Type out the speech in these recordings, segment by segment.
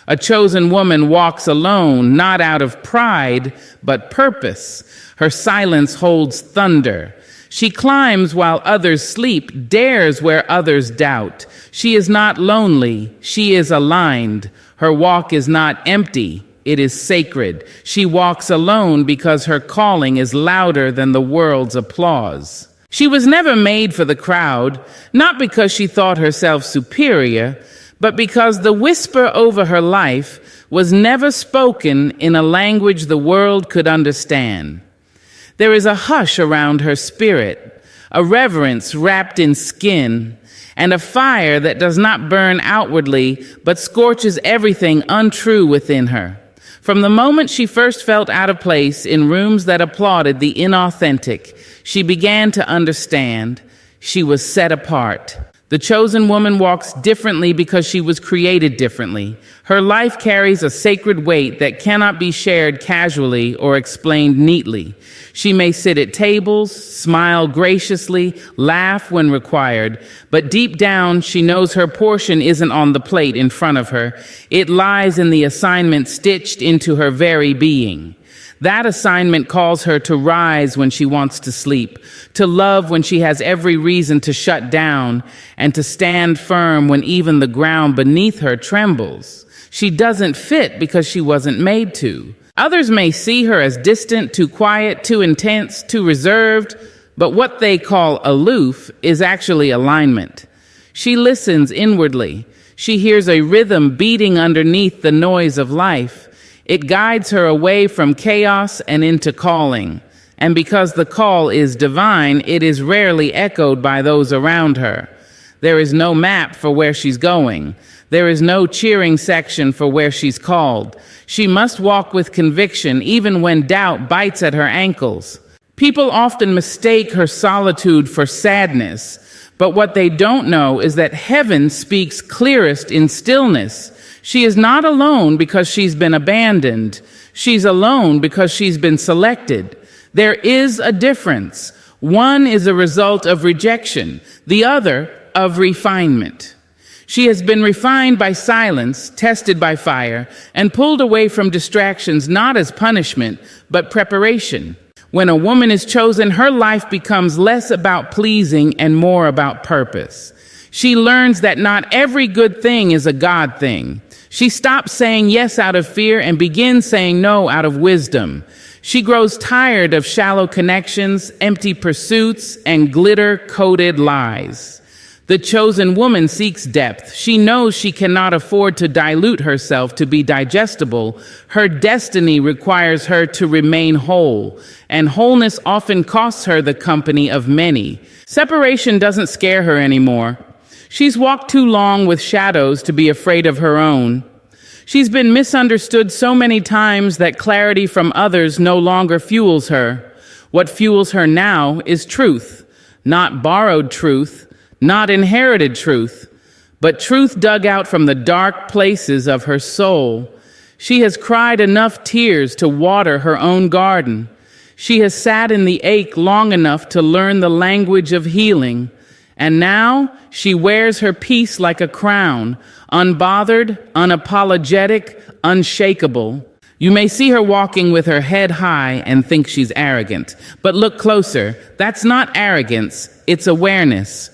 A chosen woman walks alone, not out of pride, but purpose. Her silence holds thunder. She climbs while others sleep, dares where others doubt. She is not lonely, she is aligned. Her walk is not empty, it is sacred. She walks alone because her calling is louder than the world's applause. She was never made for the crowd, not because she thought herself superior, but because the whisper over her life was never spoken in a language the world could understand. There is a hush around her spirit, a reverence wrapped in skin, and a fire that does not burn outwardly, but scorches everything untrue within her. From the moment she first felt out of place in rooms that applauded the inauthentic, she began to understand she was set apart. The chosen woman walks differently because she was created differently. Her life carries a sacred weight that cannot be shared casually or explained neatly. She may sit at tables, smile graciously, laugh when required, but deep down she knows her portion isn't on the plate in front of her. It lies in the assignment stitched into her very being. That assignment calls her to rise when she wants to sleep, to love when she has every reason to shut down, and to stand firm when even the ground beneath her trembles. She doesn't fit because she wasn't made to. Others may see her as distant, too quiet, too intense, too reserved, but what they call aloof is actually alignment. She listens inwardly. She hears a rhythm beating underneath the noise of life. It guides her away from chaos and into calling. And because the call is divine, it is rarely echoed by those around her. There is no map for where she's going. There is no cheering section for where she's called. She must walk with conviction, even when doubt bites at her ankles. People often mistake her solitude for sadness, but what they don't know is that heaven speaks clearest in stillness. She is not alone because she's been abandoned. She's alone because she's been selected. There is a difference. One is a result of rejection, the other of refinement. She has been refined by silence, tested by fire, and pulled away from distractions not as punishment, but preparation. When a woman is chosen, her life becomes less about pleasing and more about purpose. She learns that not every good thing is a God thing. She stops saying yes out of fear and begins saying no out of wisdom. She grows tired of shallow connections, empty pursuits, and glitter-coated lies. The chosen woman seeks depth. She knows she cannot afford to dilute herself to be digestible. Her destiny requires her to remain whole, and wholeness often costs her the company of many. Separation doesn't scare her anymore. She's walked too long with shadows to be afraid of her own. She's been misunderstood so many times that clarity from others no longer fuels her. What fuels her now is truth, not borrowed truth, not inherited truth, but truth dug out from the dark places of her soul. She has cried enough tears to water her own garden. She has sat in the ache long enough to learn the language of healing. And now she wears her peace like a crown, unbothered, unapologetic, unshakable. You may see her walking with her head high and think she's arrogant. But look closer. That's not arrogance, it's awareness.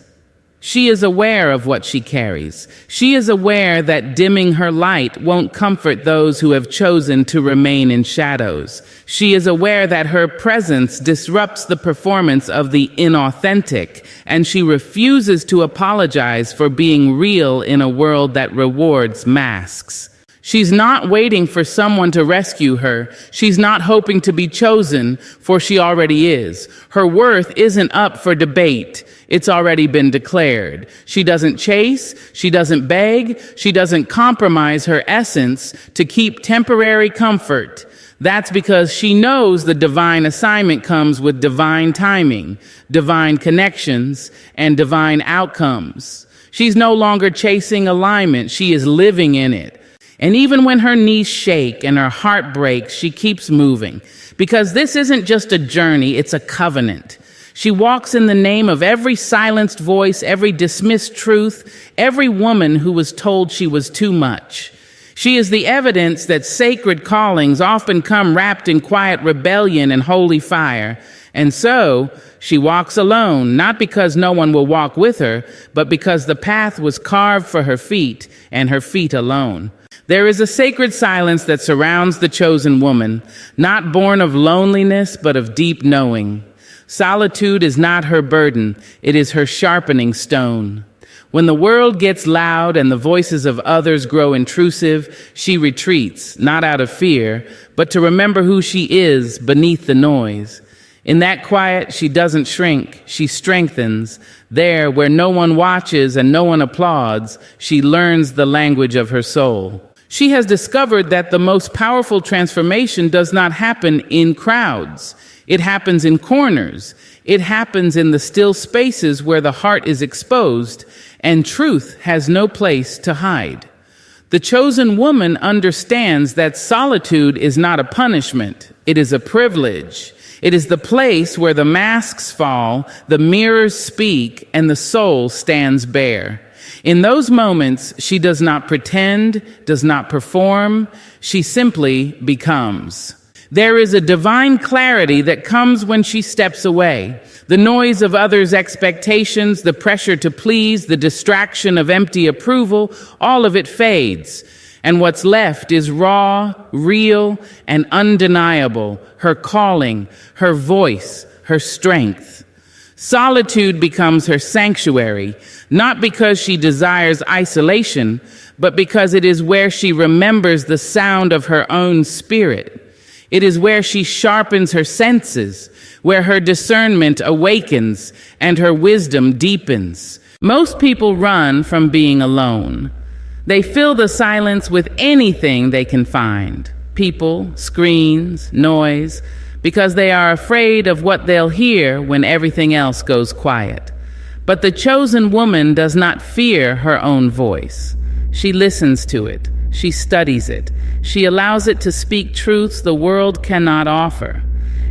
She is aware of what she carries. She is aware that dimming her light won't comfort those who have chosen to remain in shadows. She is aware that her presence disrupts the performance of the inauthentic, and she refuses to apologize for being real in a world that rewards masks. She's not waiting for someone to rescue her. She's not hoping to be chosen, for she already is. Her worth isn't up for debate. It's already been declared. She doesn't chase, she doesn't beg, she doesn't compromise her essence to keep temporary comfort. That's because she knows the divine assignment comes with divine timing, divine connections, and divine outcomes. She's no longer chasing alignment, she is living in it. And even when her knees shake and her heart breaks, she keeps moving. Because this isn't just a journey, it's a covenant. She walks in the name of every silenced voice, every dismissed truth, every woman who was told she was too much. She is the evidence that sacred callings often come wrapped in quiet rebellion and holy fire. And so she walks alone, not because no one will walk with her, but because the path was carved for her feet and her feet alone. There is a sacred silence that surrounds the chosen woman, not born of loneliness, but of deep knowing. Solitude is not her burden, it is her sharpening stone. When the world gets loud and the voices of others grow intrusive, she retreats, not out of fear, but to remember who she is beneath the noise. In that quiet, she doesn't shrink, she strengthens. There, where no one watches and no one applauds, she learns the language of her soul. She has discovered that the most powerful transformation does not happen in crowds. It happens in corners. It happens in the still spaces where the heart is exposed and truth has no place to hide. The chosen woman understands that solitude is not a punishment. It is a privilege. It is the place where the masks fall, the mirrors speak, and the soul stands bare. In those moments, she does not pretend, does not perform, she simply becomes. There is a divine clarity that comes when she steps away. The noise of others' expectations, the pressure to please, the distraction of empty approval, all of it fades. And what's left is raw, real, and undeniable, her calling, her voice, her strength. Solitude becomes her sanctuary, not because she desires isolation, but because it is where she remembers the sound of her own spirit. It is where she sharpens her senses, where her discernment awakens and her wisdom deepens. Most people run from being alone. They fill the silence with anything they can find: people, screens, noise, because they are afraid of what they'll hear when everything else goes quiet. But the chosen woman does not fear her own voice. She listens to it. She studies it. She allows it to speak truths the world cannot offer.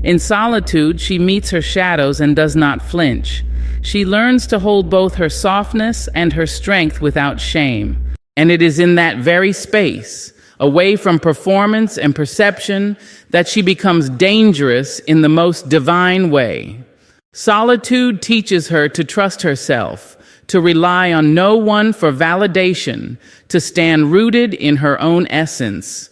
In solitude, she meets her shadows and does not flinch. She learns to hold both her softness and her strength without shame. And it is in that very space, away from performance and perception, that she becomes dangerous in the most divine way. Solitude teaches her to trust herself, to rely on no one for validation, to stand rooted in her own essence.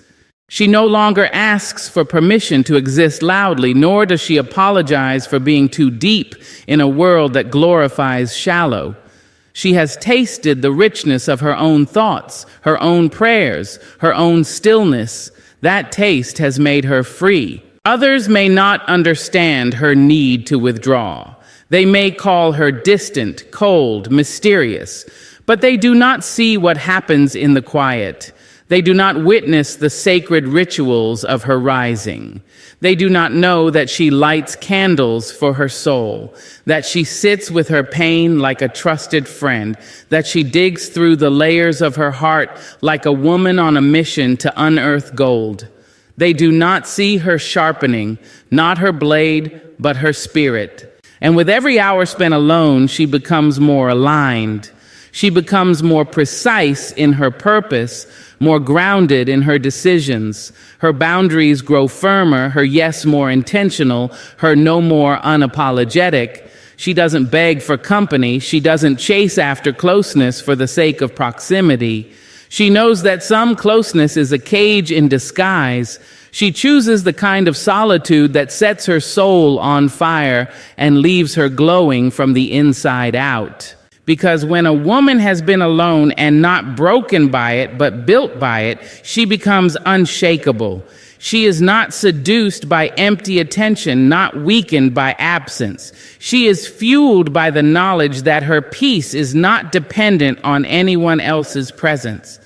She no longer asks for permission to exist loudly, nor does she apologize for being too deep in a world that glorifies shallow. She has tasted the richness of her own thoughts, her own prayers, her own stillness. That taste has made her free. Others may not understand her need to withdraw. They may call her distant, cold, mysterious, but they do not see what happens in the quiet. They do not witness the sacred rituals of her rising. They do not know that she lights candles for her soul, that she sits with her pain like a trusted friend, that she digs through the layers of her heart like a woman on a mission to unearth gold. They do not see her sharpening, not her blade, but her spirit. And with every hour spent alone, she becomes more aligned. She becomes more precise in her purpose, more grounded in her decisions. Her boundaries grow firmer, her yes more intentional, her no more unapologetic. She doesn't beg for company. She doesn't chase after closeness for the sake of proximity. She knows that some closeness is a cage in disguise. She chooses the kind of solitude that sets her soul on fire and leaves her glowing from the inside out. Because when a woman has been alone and not broken by it, but built by it, she becomes unshakable. She is not seduced by empty attention, not weakened by absence. She is fueled by the knowledge that her peace is not dependent on anyone else's presence.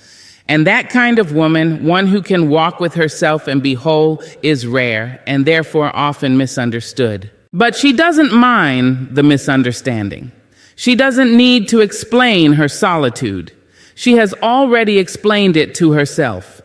And that kind of woman, one who can walk with herself and be whole, is rare and therefore often misunderstood. But she doesn't mind the misunderstanding. She doesn't need to explain her solitude. She has already explained it to herself.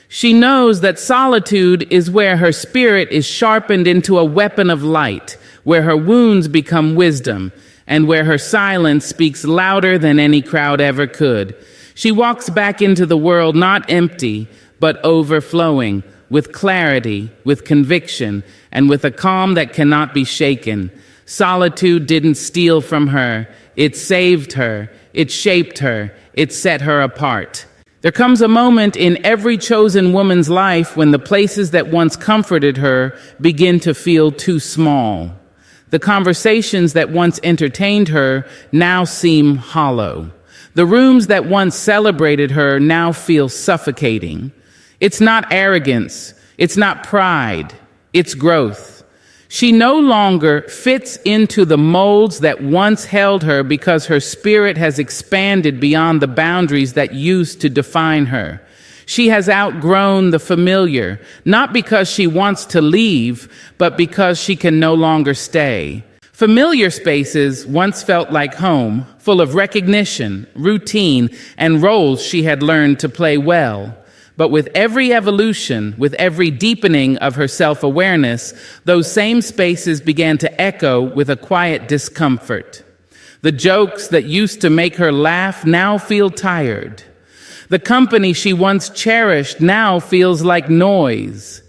She knows that solitude is where her spirit is sharpened into a weapon of light, where her wounds become wisdom, and where her silence speaks louder than any crowd ever could. She walks back into the world not empty, but overflowing, with clarity, with conviction, and with a calm that cannot be shaken. Solitude didn't steal from her. It saved her. It shaped her. It set her apart. There comes a moment in every chosen woman's life when the places that once comforted her begin to feel too small. The conversations that once entertained her now seem hollow. The rooms that once celebrated her now feel suffocating. It's not arrogance. It's not pride. It's growth. She no longer fits into the molds that once held her because her spirit has expanded beyond the boundaries that used to define her. She has outgrown the familiar, not because she wants to leave, but because she can no longer stay. Familiar spaces once felt like home, full of recognition, routine, and roles she had learned to play well. But with every evolution, with every deepening of her self-awareness, those same spaces began to echo with a quiet discomfort. The jokes that used to make her laugh now feel tired. The company she once cherished now feels like noise.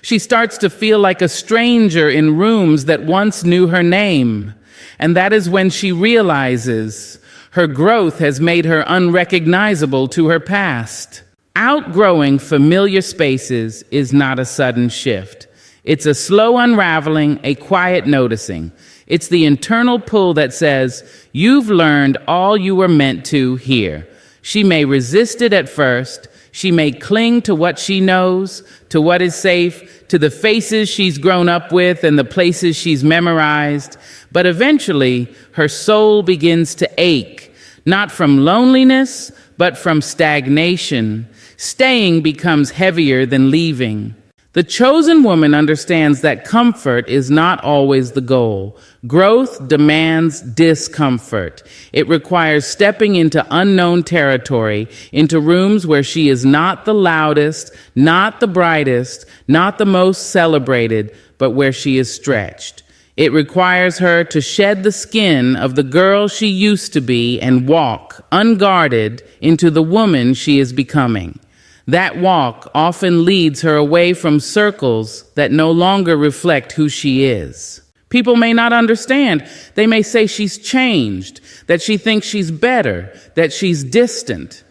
She starts to feel like a stranger in rooms that once knew her name. And that is when she realizes her growth has made her unrecognizable to her past. Outgrowing familiar spaces is not a sudden shift. It's a slow unraveling, a quiet noticing. It's the internal pull that says, you've learned all you were meant to here. She may resist it at first. She may cling to what she knows, to what is safe, to the faces she's grown up with and the places she's memorized. But eventually, her soul begins to ache, not from loneliness, but from stagnation. Staying becomes heavier than leaving. The chosen woman understands that comfort is not always the goal. Growth demands discomfort. It requires stepping into unknown territory, into rooms where she is not the loudest, not the brightest, not the most celebrated, but where she is stretched. It requires her to shed the skin of the girl she used to be and walk, unguarded, into the woman she is becoming. That walk often leads her away from circles that no longer reflect who she is. People may not understand. They may say she's changed, that she thinks she's better, that she's distant.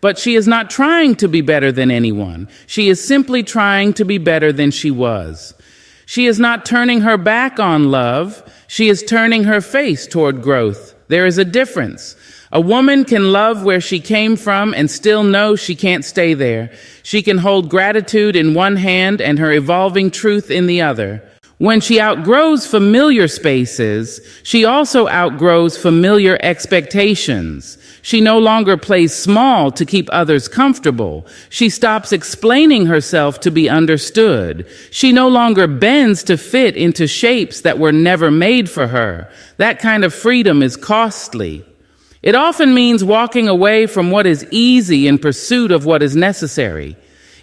But she is not trying to be better than anyone. She is simply trying to be better than she was. She is not turning her back on love. She is turning her face toward growth. There is a difference. A woman can love where she came from and still know she can't stay there. She can hold gratitude in one hand and her evolving truth in the other. When she outgrows familiar spaces, she also outgrows familiar expectations. She no longer plays small to keep others comfortable. She stops explaining herself to be understood. She no longer bends to fit into shapes that were never made for her. That kind of freedom is costly. It often means walking away from what is easy in pursuit of what is necessary.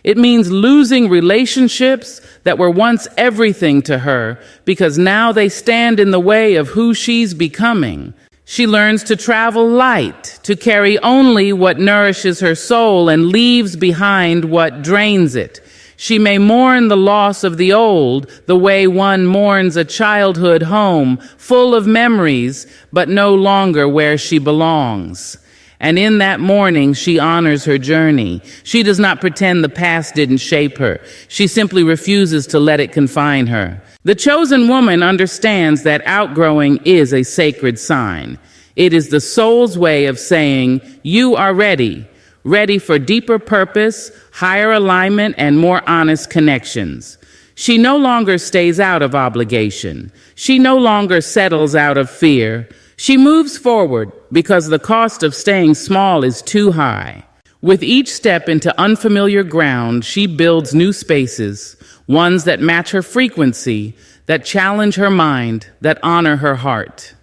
It means losing relationships that were once everything to her because now they stand in the way of who she's becoming. She learns to travel light, to carry only what nourishes her soul and leaves behind what drains it. She may mourn the loss of the old the way one mourns a childhood home full of memories, but no longer where she belongs. And in that mourning, she honors her journey. She does not pretend the past didn't shape her. She simply refuses to let it confine her. The chosen woman understands that outgrowing is a sacred sign. It is the soul's way of saying, you are ready. Ready for deeper purpose, higher alignment, and more honest connections. She no longer stays out of obligation. She no longer settles out of fear. She moves forward because the cost of staying small is too high. With each step into unfamiliar ground, she builds new spaces, ones that match her frequency, that challenge her mind, that honor her heart.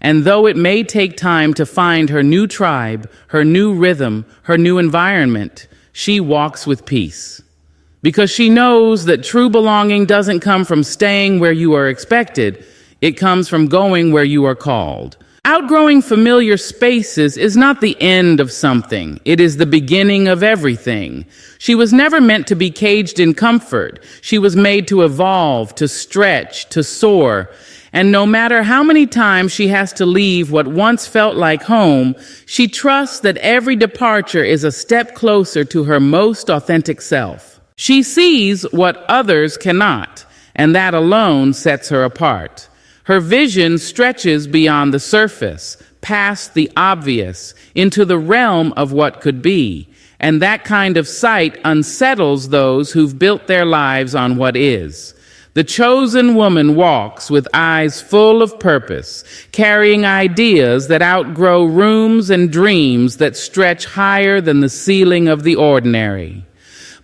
And though it may take time to find her new tribe, her new rhythm, her new environment, she walks with peace. Because she knows that true belonging doesn't come from staying where you are expected. It comes from going where you are called. Outgrowing familiar spaces is not the end of something. It is the beginning of everything. She was never meant to be caged in comfort. She was made to evolve, to stretch, to soar. And no matter how many times she has to leave what once felt like home, she trusts that every departure is a step closer to her most authentic self. She sees what others cannot, and that alone sets her apart. Her vision stretches beyond the surface, past the obvious, into the realm of what could be. And that kind of sight unsettles those who've built their lives on what is. The chosen woman walks with eyes full of purpose, carrying ideas that outgrow rooms and dreams that stretch higher than the ceiling of the ordinary.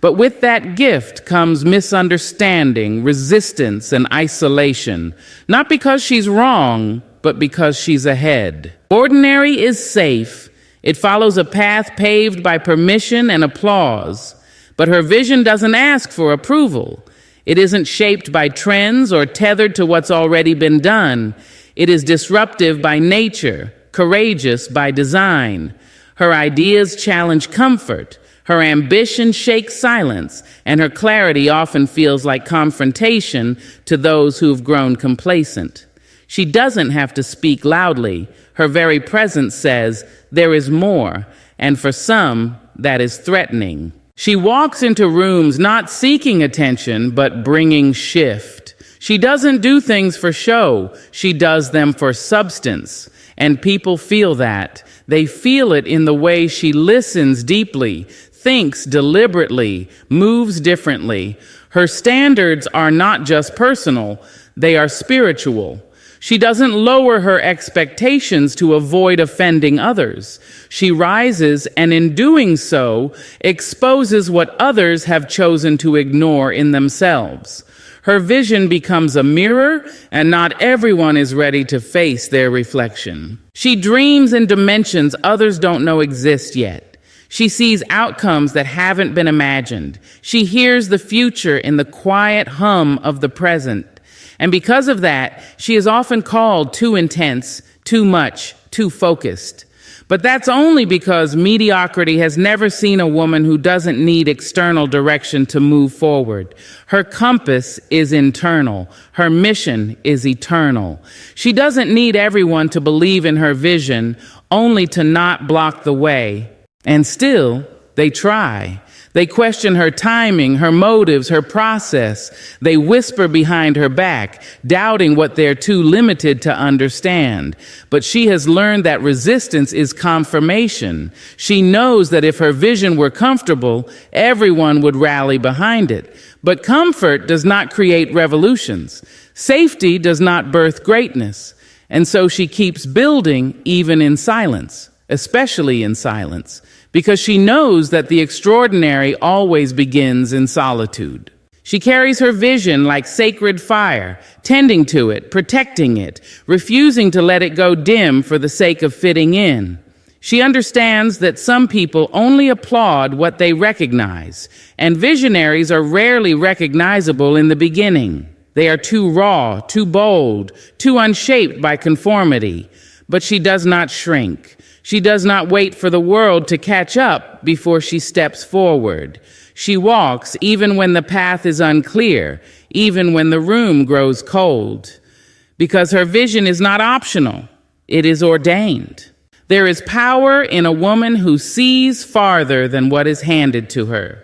But with that gift comes misunderstanding, resistance, and isolation, not because she's wrong, but because she's ahead. Ordinary is safe. It follows a path paved by permission and applause. But her vision doesn't ask for approval. It isn't shaped by trends or tethered to what's already been done. It is disruptive by nature, courageous by design. Her ideas challenge comfort. Her ambition shakes silence, and her clarity often feels like confrontation to those who've grown complacent. She doesn't have to speak loudly. Her very presence says, "There is more," and for some, that is threatening. She walks into rooms not seeking attention, but bringing shift. She doesn't do things for show. She does them for substance. And people feel that. They feel it in the way she listens deeply, thinks deliberately, moves differently. Her standards are not just personal, they are spiritual. She doesn't lower her expectations to avoid offending others. She rises, and in doing so, exposes what others have chosen to ignore in themselves. Her vision becomes a mirror, and not everyone is ready to face their reflection. She dreams in dimensions others don't know exist yet. She sees outcomes that haven't been imagined. She hears the future in the quiet hum of the present. And because of that, she is often called too intense, too much, too focused. But that's only because mediocrity has never seen a woman who doesn't need external direction to move forward. Her compass is internal. Her mission is eternal. She doesn't need everyone to believe in her vision, only to not block the way. And still, they try. They question her timing, her motives, her process. They whisper behind her back, doubting what they're too limited to understand. But she has learned that resistance is confirmation. She knows that if her vision were comfortable, everyone would rally behind it. But comfort does not create revolutions. Safety does not birth greatness. And so she keeps building even in silence, especially in silence, because she knows that the extraordinary always begins in solitude. She carries her vision like sacred fire, tending to it, protecting it, refusing to let it go dim for the sake of fitting in. She understands that some people only applaud what they recognize, and visionaries are rarely recognizable in the beginning. They are too raw, too bold, too unshaped by conformity. But she does not shrink. She does not wait for the world to catch up before she steps forward. She walks even when the path is unclear, even when the room grows cold. Because her vision is not optional, it is ordained. There is power in a woman who sees farther than what is handed to her.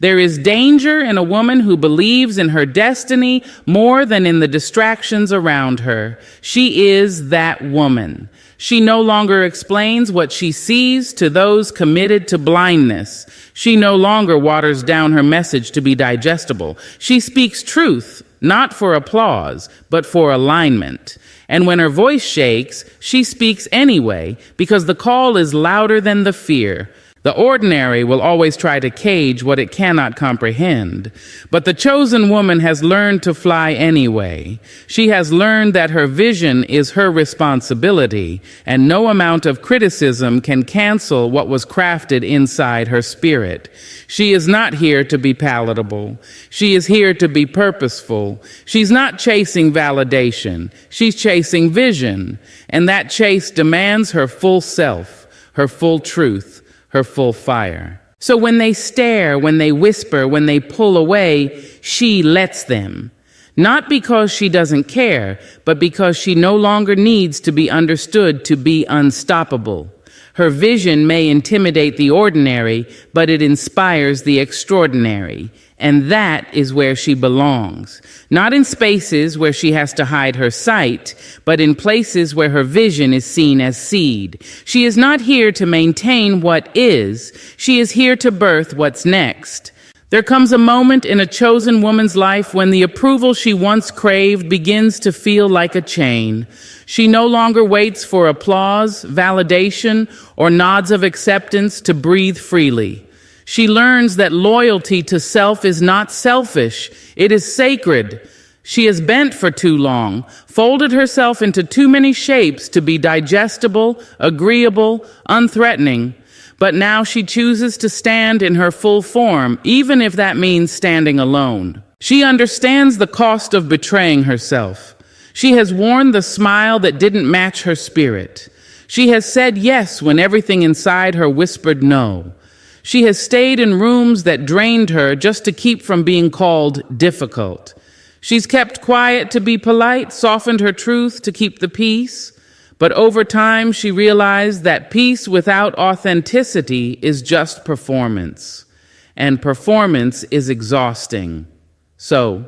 There is danger in a woman who believes in her destiny more than in the distractions around her. She is that woman. She no longer explains what she sees to those committed to blindness. She no longer waters down her message to be digestible. She speaks truth, not for applause, but for alignment. And when her voice shakes, she speaks anyway, because the call is louder than the fear. The ordinary will always try to cage what it cannot comprehend, but the chosen woman has learned to fly anyway. She has learned that her vision is her responsibility, and no amount of criticism can cancel what was crafted inside her spirit. She is not here to be palatable. She is here to be purposeful. She's not chasing validation. She's chasing vision, and that chase demands her full self, her full truth, her full fire. So when they stare, when they whisper, when they pull away, she lets them. Not because she doesn't care, but because she no longer needs to be understood to be unstoppable. Her vision may intimidate the ordinary, but it inspires the extraordinary. And that is where she belongs. Not in spaces where she has to hide her sight, but in places where her vision is seen as seed. She is not here to maintain what is. She is here to birth what's next. There comes a moment in a chosen woman's life when the approval she once craved begins to feel like a chain. She no longer waits for applause, validation, or nods of acceptance to breathe freely. She learns that loyalty to self is not selfish, it is sacred. She has bent for too long, folded herself into too many shapes to be digestible, agreeable, unthreatening. But now she chooses to stand in her full form, even if that means standing alone. She understands the cost of betraying herself. She has worn the smile that didn't match her spirit. She has said yes when everything inside her whispered no. She has stayed in rooms that drained her just to keep from being called difficult. She's kept quiet to be polite, softened her truth to keep the peace. But over time, she realized that peace without authenticity is just performance. And performance is exhausting. So,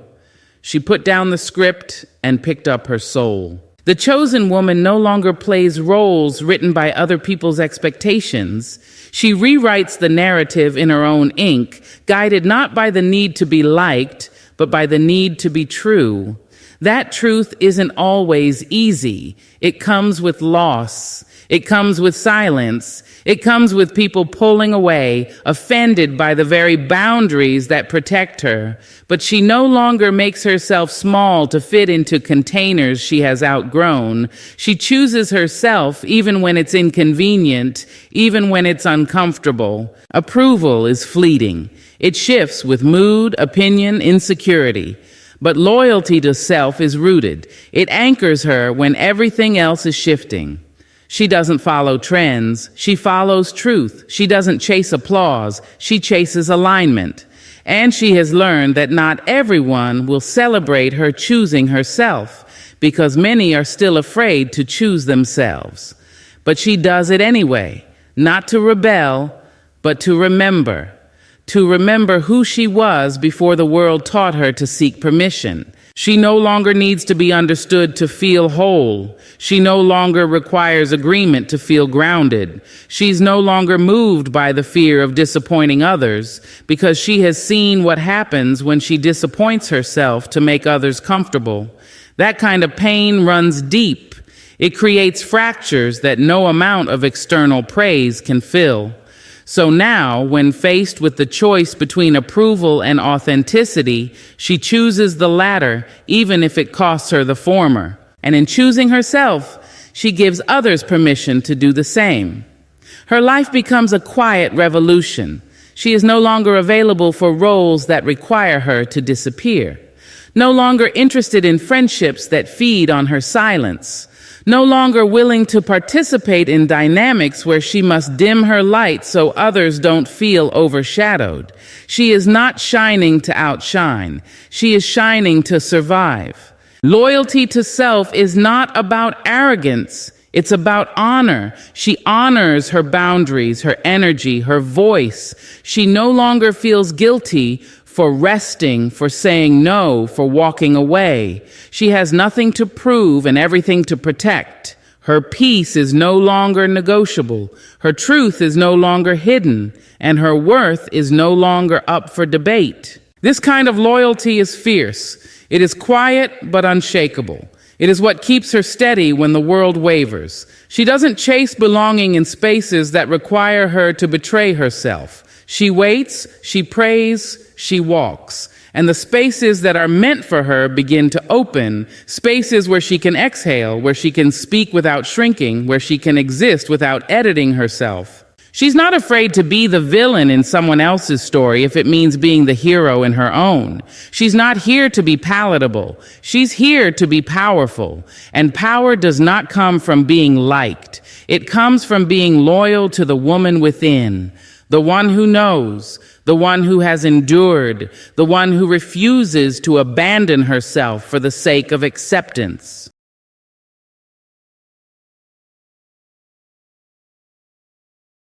she put down the script and picked up her soul. The chosen woman no longer plays roles written by other people's expectations. She rewrites the narrative in her own ink, guided not by the need to be liked, but by the need to be true. That truth isn't always easy. It comes with loss. It comes with silence. It comes with people pulling away, offended by the very boundaries that protect her. But she no longer makes herself small to fit into containers she has outgrown. She chooses herself even when it's inconvenient, even when it's uncomfortable. Approval is fleeting. It shifts with mood, opinion, insecurity. But loyalty to self is rooted. It anchors her when everything else is shifting. She doesn't follow trends. She follows truth. She doesn't chase applause. She chases alignment. And she has learned that not everyone will celebrate her choosing herself, because many are still afraid to choose themselves. But she does it anyway, not to rebel, but to remember who she was before the world taught her to seek permission. She no longer needs to be understood to feel whole. She no longer requires agreement to feel grounded. She's no longer moved by the fear of disappointing others, because she has seen what happens when she disappoints herself to make others comfortable. That kind of pain runs deep. It creates fractures that no amount of external praise can fill. So now, when faced with the choice between approval and authenticity, she chooses the latter, even if it costs her the former. And in choosing herself, she gives others permission to do the same. Her life becomes a quiet revolution. She is no longer available for roles that require her to disappear. No longer interested in friendships that feed on her silence. No longer willing to participate in dynamics where she must dim her light so others don't feel overshadowed. She is not shining to outshine. She is shining to survive. Loyalty to self is not about arrogance. It's about honor. She honors her boundaries, her energy, her voice. She no longer feels guilty for resting, for saying no, for walking away. She has nothing to prove and everything to protect. Her peace is no longer negotiable. Her truth is no longer hidden, and her worth is no longer up for debate. This kind of loyalty is fierce. It is quiet but unshakable. It is what keeps her steady when the world wavers. She doesn't chase belonging in spaces that require her to betray herself. She waits, she prays, she walks. And the spaces that are meant for her begin to open, spaces where she can exhale, where she can speak without shrinking, where she can exist without editing herself. She's not afraid to be the villain in someone else's story if it means being the hero in her own. She's not here to be palatable. She's here to be powerful. And power does not come from being liked. It comes from being loyal to the woman within, the one who knows, the one who has endured, the one who refuses to abandon herself for the sake of acceptance.